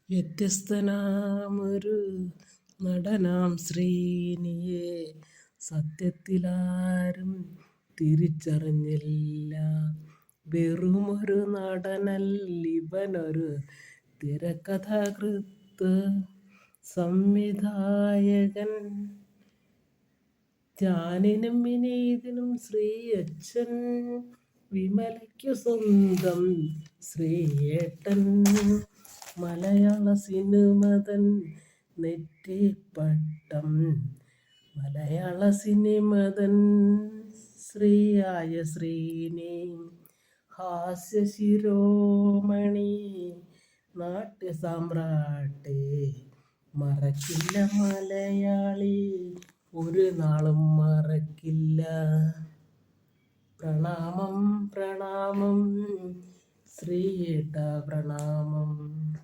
വ്യത്യസ്തനാമൊരു നടനാം ശ്രീനിയെ സത്യത്തിലാരും തിരിച്ചറിഞ്ഞില്ല. വെറുമൊരു നടനല്ലിവനൊരു തിരക്കഥാകൃത്ത്, സംവിധായകൻ. ജാനിനും വിനീതിനും ശ്രീയച്ഛൻ, വിമലയ്ക്കു സ്വന്തം ശ്രീയേട്ടൻ. മലയാള സിനിമതൻ നെറ്റിപ്പട്ടം, മലയാള സിനിമതൻ ശ്രീയായ ശ്രീനി. ഹാസ്യശിരോമണി, നാട്യസാമ്രാട്ടേ, മറക്കില്ല മലയാളി, ഒരു നാളും മറക്കില്ല. പ്രണാമം പ്രണാമം ശ്രീയേട്ടാ പ്രണാമം.